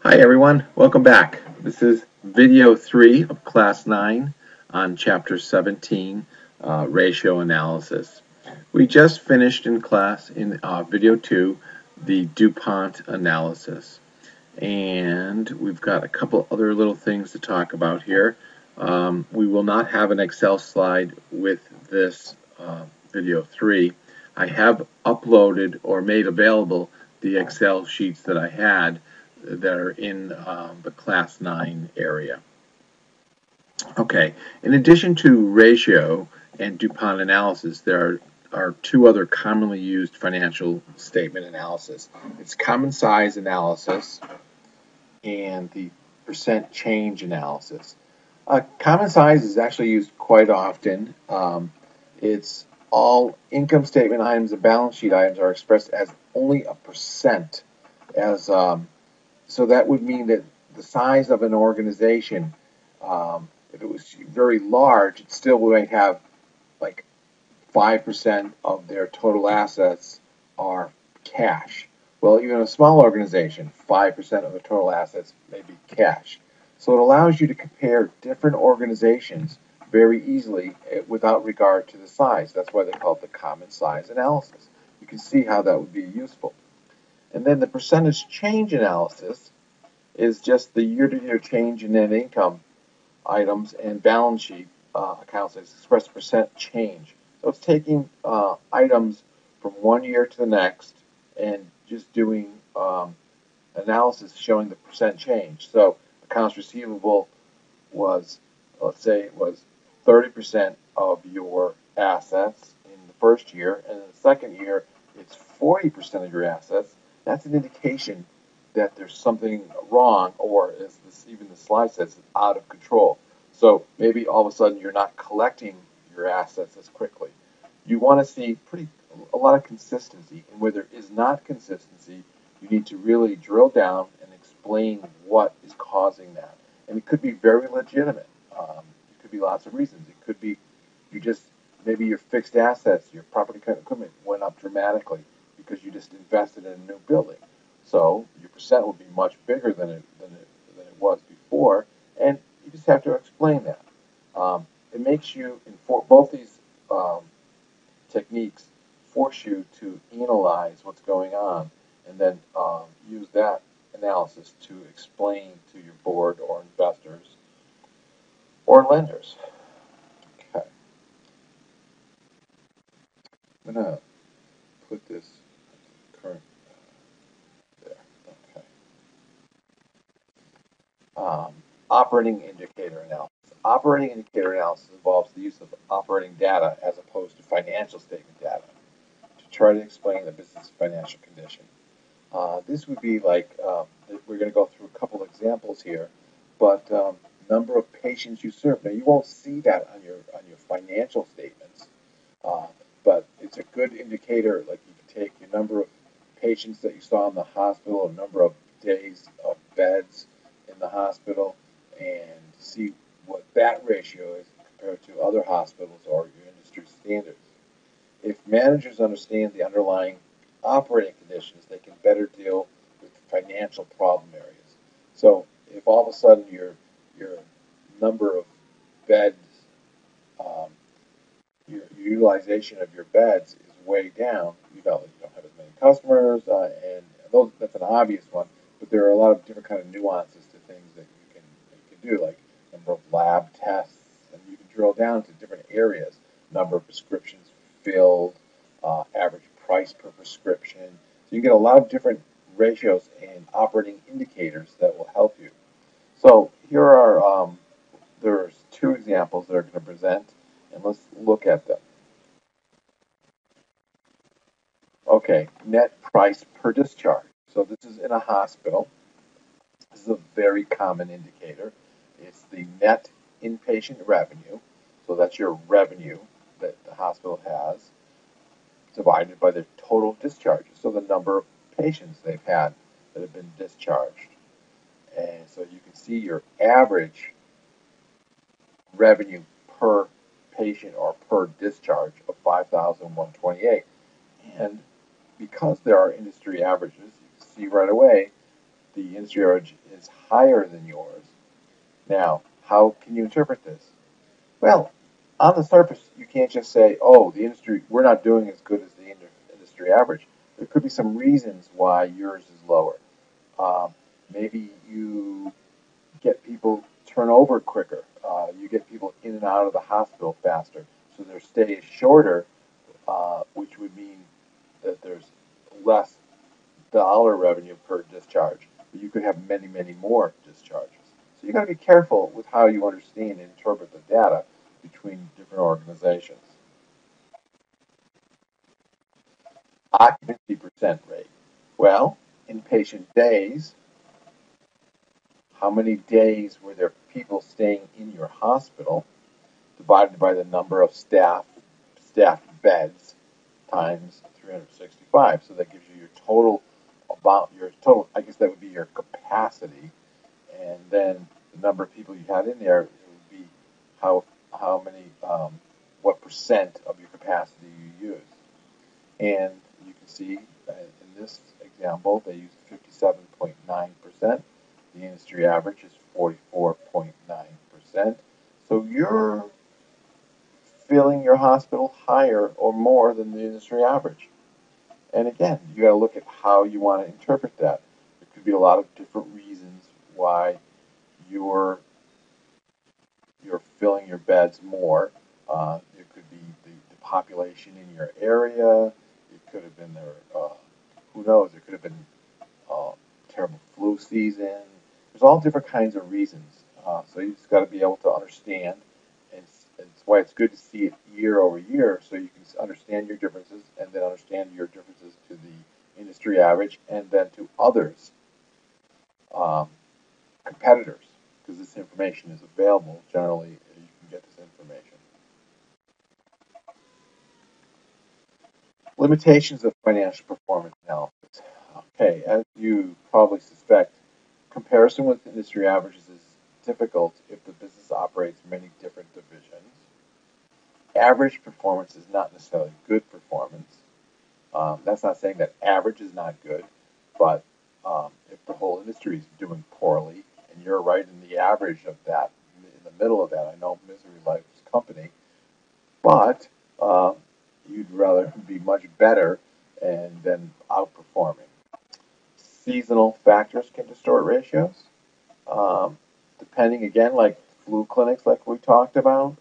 Hi everyone, welcome back. This is video 3 of class 9 on chapter 17, ratio analysis. We just finished in class in video 2 the DuPont analysis, and we've got a couple other little things to talk about here. We will not have an Excel slide with this video 3. I have uploaded or made available the Excel sheets that I had that are in the class 9 area. Okay, in addition to ratio and DuPont analysis, there are two other commonly used financial statement analysis. It's common size analysis and the percent change analysis. Common size is actually used quite often. It's all income statement items and balance sheet items are expressed as only a percent. So that would mean that the size of an organization, if it was very large, it still might have like 5% of their total assets are cash. Well, even a small organization, 5% of the total assets may be cash. So it allows you to compare different organizations very easily without regard to the size. That's why they call it the common size analysis. You can see how that would be useful. And then the percentage change analysis is just the year-to-year change in net income items and balance sheet accounts as expressed percent change. So it's taking items from one year to the next and just doing analysis showing the percent change. So accounts receivable was, let's say it was 30% of your assets in the first year, and in the second year it's 40% of your assets. That's an indication that there's something wrong, or as even the slide says, it's out of control. So maybe all of a sudden you're not collecting your assets as quickly. You want to see a lot of consistency, and where there is not consistency, you need to really drill down and explain what is causing that. And it could be very legitimate. It could be lots of reasons. It could be maybe your fixed assets, your property equipment went up dramatically because you just invested in a new building. So your percent will be much bigger than it was before, and you just have to explain that. It makes you, both these techniques force you to analyze what's going on and then use that analysis to explain to your board or investors or lenders. Okay. I'm going to put this current there. Okay. Operating indicator analysis. Operating indicator analysis involves the use of operating data as opposed to financial statement data to try to explain the business financial condition. This would be like, we're going to go through a couple examples here, but number of patients you serve. Now you won't see that on your financial statements, but it's a good indicator. Like you can take your number of patients that you saw in the hospital, a number of days of beds in the hospital, and see what that ratio is compared to other hospitals or your industry standards. If managers understand the underlying operating conditions, they can better deal with financial problem areas. So if all of a sudden your number of beds, your utilization of your beds is way down, you don't have as many customers, and that's an obvious one. But there are a lot of different kind of nuances to things that you can do, like number of lab tests, and you can drill down to different areas, number of prescriptions filled, average price per prescription. So you get a lot of different ratios and operating indicators that will help you. So here are there's two examples that are going to present, and let's look at them. Okay, net price per discharge. So this is in a hospital. This is a very common indicator. It's the net inpatient revenue. So that's your revenue that the hospital has, divided by the total discharges, so the number of patients they've had that have been discharged. And so you can see your average revenue per patient or per discharge of $5,128. And because there are industry averages, you can see right away the industry average is is higher than yours. Now, how can you interpret this? Well, on the surface, you can't just say, oh, the industry, we're not doing as good as the industry average. There could be some reasons why yours is lower. Um, Maybe you get people turn over quicker. You get people in and out of the hospital faster, so their stay is shorter, which would mean that there's less dollar revenue per discharge. But you could have many, many more discharges. So you got to be careful with how you understand and interpret the data between different organizations. Occupancy percent rate. Well, inpatient days, how many days were there people staying in your hospital divided by the number of staffed beds times 365. So that gives you your total I guess that would be your capacity, and then the number of people you had in there, it would be how many what percent of your capacity you use. And you can see in this example they used 57.9%. The industry average is 44.9%. So you're filling your hospital higher or more than the industry average. And again, you got to look at how you want to interpret that. There could be a lot of different reasons why you're filling your beds more. It could be the population in your area. It could have been who knows? It could have been terrible flu season. There's all different kinds of reasons. So you just got to be able to understand, and it's why it's good to see it year over year, so you can understand your differences, and then understand your differences to the industry average, and then to others, um, competitors, because this information is available. Generally, you can get this information. Limitations of financial performance analysis. Okay, as you probably suspect, comparison with industry averages is difficult if the business operates many different divisions. Average performance is not necessarily good performance. That's not saying that average is not good, but if the whole industry is doing poorly and you're right in the average of that, in the middle of that, I know misery loves company, but you'd rather be much better and then outperforming. Seasonal factors can distort ratios. Um, Depending again, like flu clinics, like we talked about,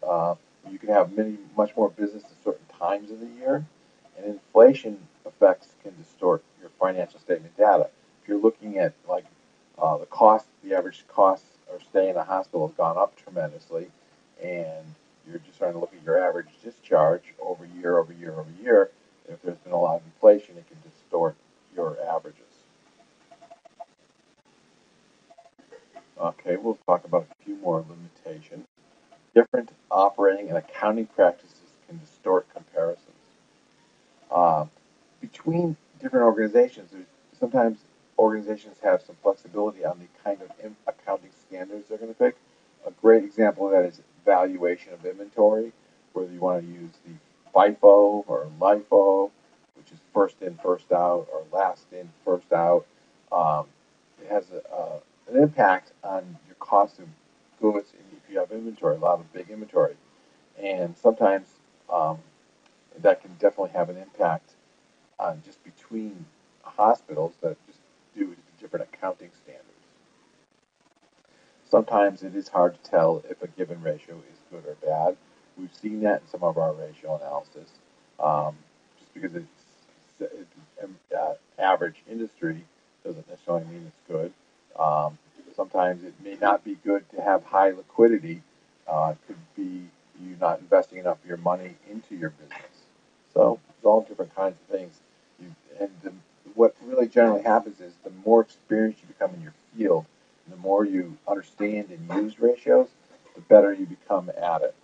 you can have much more business at certain times of the year, and inflation effects can distort your financial statement data. If you're looking at like the average cost of stay in a hospital has gone up tremendously, and you're just trying to look at your average discharge over year over year over year. If there's been a lot of inflation, it can distort your averages. Okay, we'll talk about a few more limitations. Different operating and accounting practices can distort comparisons. Uh, Between different organizations, sometimes organizations have some flexibility on the kind of accounting standards they're going to pick. A great example of that is valuation of inventory, whether you want to use the FIFO or LIFO, which is first in, first out, or last in, first out. Um, it has an impact on your cost of goods if you have inventory, a lot of big inventory. And sometimes um, that can definitely have an impact on just between hospitals that just due to different accounting standards. Sometimes it is hard to tell if a given ratio is good or bad. We've seen that in some of our ratio analysis. Just because average industry doesn't necessarily mean it's good. Um, Sometimes it may not be good to have high liquidity. It could be you not investing enough of your money into your business. So it's all different kinds of things. What really generally happens is the more experienced you become in your field, and the more you understand and use ratios, the better you become at it.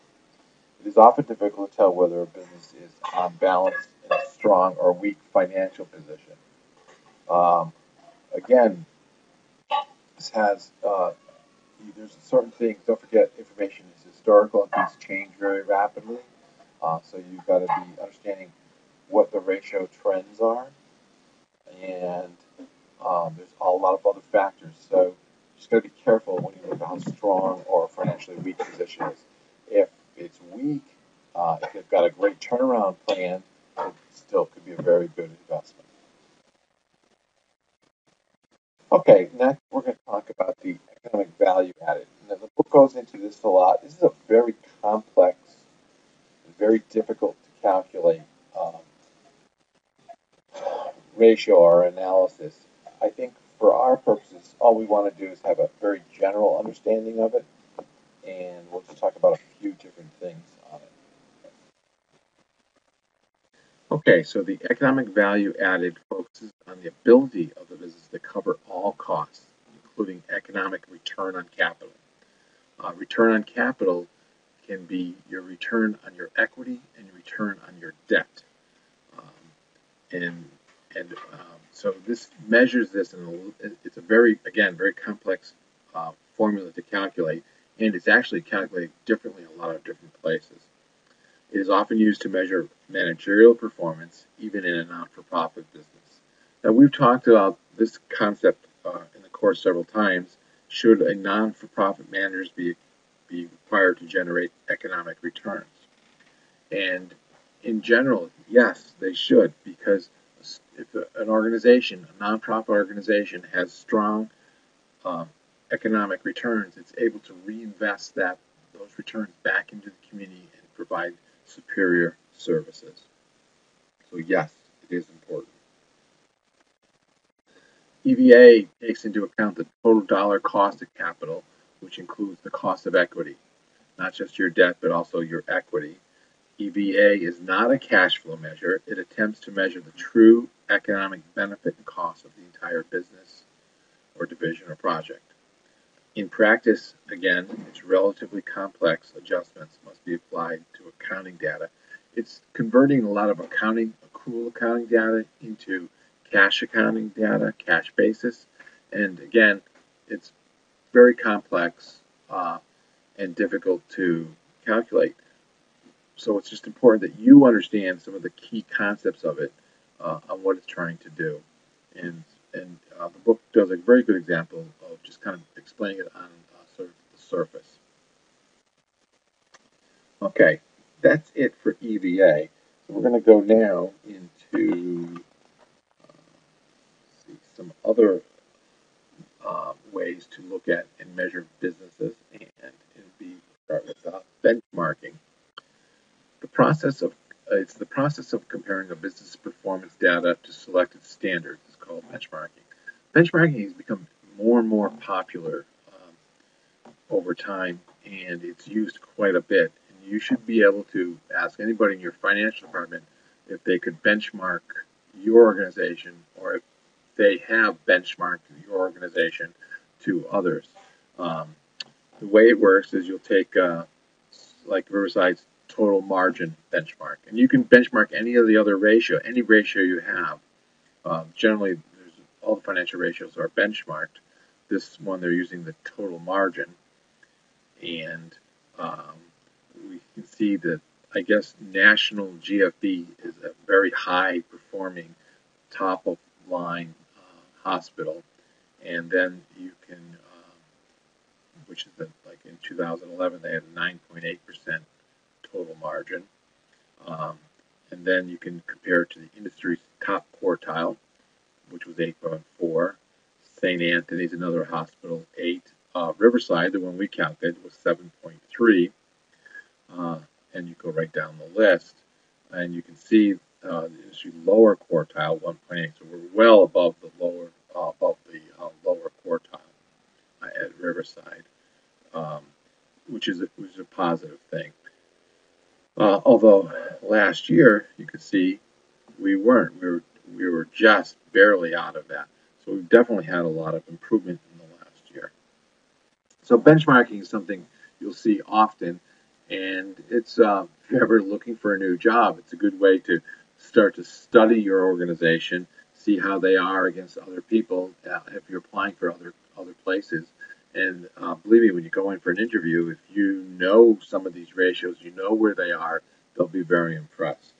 It is often difficult to tell whether a business is on balance in a strong or weak financial position. Um, Again, this has there's certain things. Don't forget, information is historical and things change very rapidly. So you've got to be understanding what the ratio trends are, and there's a lot of other factors. So just got to be careful when you look at how strong or financially weak position is. If it's weak, if they've got a great turnaround plan, it still could be a very good investment. Okay, next we're going to talk about the economic value added. Now, the book goes into this a lot. This is a very complex, very difficult to calculate ratio or analysis. I think for our purposes, all we want to do is have a very general understanding of it, and we'll just talk about a few different things on it. Okay, so the economic value added focuses on the ability of the business to cover all costs, including economic return on capital. Return on capital can be your return on your equity and your return on your debt. So this measures this, and it's a very complex formula to calculate, and it's actually calculated differently in a lot of different places. It is often used to measure managerial performance, even in a not-for-profit business. Now, we've talked about this concept in the course several times. Should a non-for-profit manager be required to generate economic returns? And in general, yes, they should, because if an organization, a nonprofit organization, has strong economic returns, it's able to reinvest those returns back into the community and provide superior services. So yes, it is important. EVA takes into account the total dollar cost of capital, which includes the cost of equity, not just your debt, but also your equity. EVA is not a cash flow measure. It attempts to measure the true economic benefit and cost of the entire business or division or project. In practice, again, it's relatively complex. Adjustments must be applied to accounting data. It's converting a lot of accrual accounting data into cash accounting data, cash basis. And again, it's very complex and difficult to calculate. So it's just important that you understand some of the key concepts of it, on what it's trying to do. And the book does a very good example of just kind of explaining it on sort of the surface. Okay, that's it for EVA. So we're going to go now into some other ways to look at and measure businesses, and start with benchmarking. It's the process of comparing a business performance data to selected standards. It's called benchmarking. Benchmarking has become more and more popular over time, and it's used quite a bit. And you should be able to ask anybody in your financial department if they could benchmark your organization, or if they have benchmarked your organization to others. The way it works is you'll take, like Riverside's total margin benchmark, and you can benchmark any of the other any ratio you have. Generally, all the financial ratios are benchmarked. This one, they're using the total margin, and we can see that, I guess, National GFB is a very high performing top of line hospital, and then you can, which is like in 2011 they had a 9.8% total margin, and then you can compare it to the industry's top quartile, which was 8.4. St. Anthony's, another hospital, 8. Riverside, the one we calculated, was 7.3. And you go right down the list, and you can see the industry lower quartile, 1.8. So we're well above the lower quartile at Riverside, which is a positive thing. Although last year, you could see we weren't. We were just barely out of that. So we've definitely had a lot of improvement in the last year. So benchmarking is something you'll see often, and it's if you're ever looking for a new job, it's a good way to start to study your organization, see how they are against other people if you're applying for other places. And believe me, when you go in for an interview, if you know some of these ratios, you know where they are, they'll be very impressed.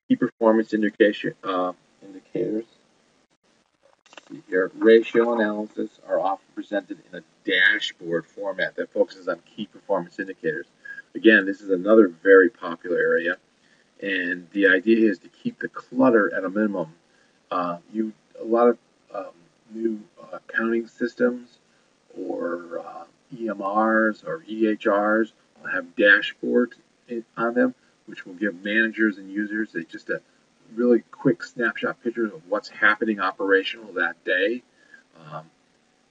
Key performance indicators. see here, ratio analysis are often presented in a dashboard format that focuses on key performance indicators. Again, this is another very popular area, and the idea is to keep the clutter at a minimum. A lot of new accounting systems or EMRs or EHRs will have dashboards on them, which will give managers and users just a really quick snapshot picture of what's happening operational that day. Um,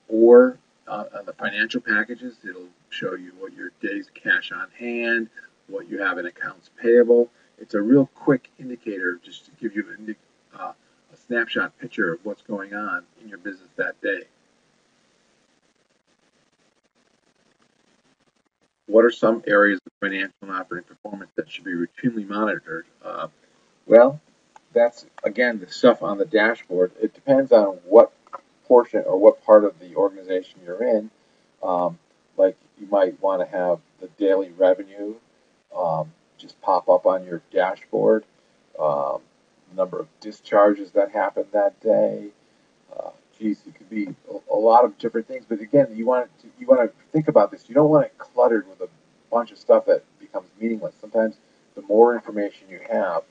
or on the financial packages, it'll show you what your day's cash on hand, what you have in accounts payable. It's a real quick indicator just to give you a snapshot picture of what's going on in your business that day. What are some areas of financial and operating performance that should be routinely monitored? Well, that's again the stuff on the dashboard. It depends on what portion or what part of the organization you're in. Um, like you might want to have the daily revenue just pop up on your dashboard, um, number of discharges that happened that day. Geez, it could be a lot of different things. But again, you want to think about this. You don't want it cluttered with a bunch of stuff that becomes meaningless. Sometimes the more information you have,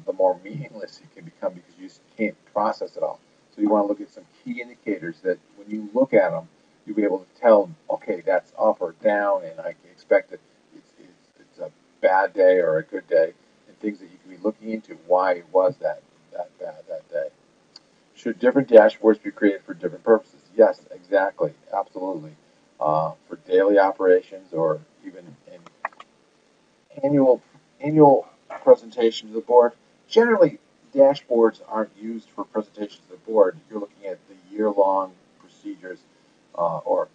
the more meaningless it can become because you just can't process it all. So you want to look at some key indicators that when you look at them, you'll be able to tell, okay, that's up or down, and I can expect that it's a bad day or a good day, and things that you can be looking into why it was that bad that day. Should different dashboards be created for different purposes? Yes, exactly, absolutely. For daily operations or even in annual annual presentation to the board. Generally, dashboards aren't used for presentations to the board. You're looking at the year-long procedures or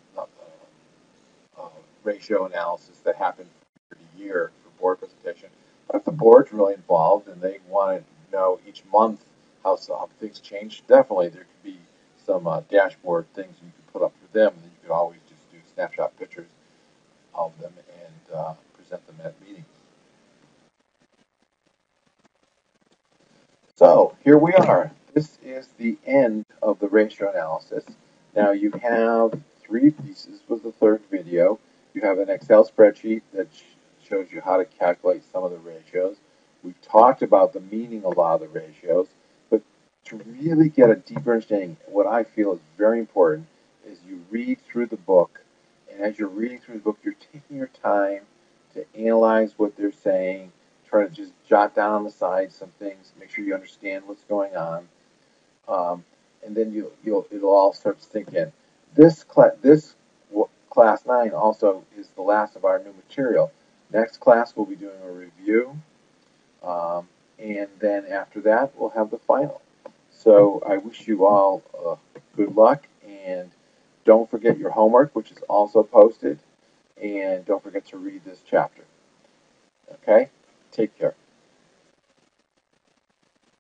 ratio analysis that happen for the year for board presentation. But if the board's really involved and they want to know each month how things change, definitely there could be some dashboard things you could put up for them, and then you could always just do snapshot pictures of them and present them at meetings. So here we are. This is the end of the ratio analysis. Now you have three pieces with the third video. You have an Excel spreadsheet that shows you how to calculate some of the ratios. We've talked about the meaning of a lot of the ratios, but to really get a deeper understanding, what I feel is very important is you read through the book, and as you're reading through the book, you're taking your time to analyze what they're saying, try to just jot down on the side some things, make sure you understand what's going on, and then it'll all start to sink in. This class 9 also is the last of our new material. Next class we'll be doing a review, and then after that we'll have the final. So I wish you all good luck, and don't forget your homework, which is also posted, and don't forget to read this chapter. Okay? Take care.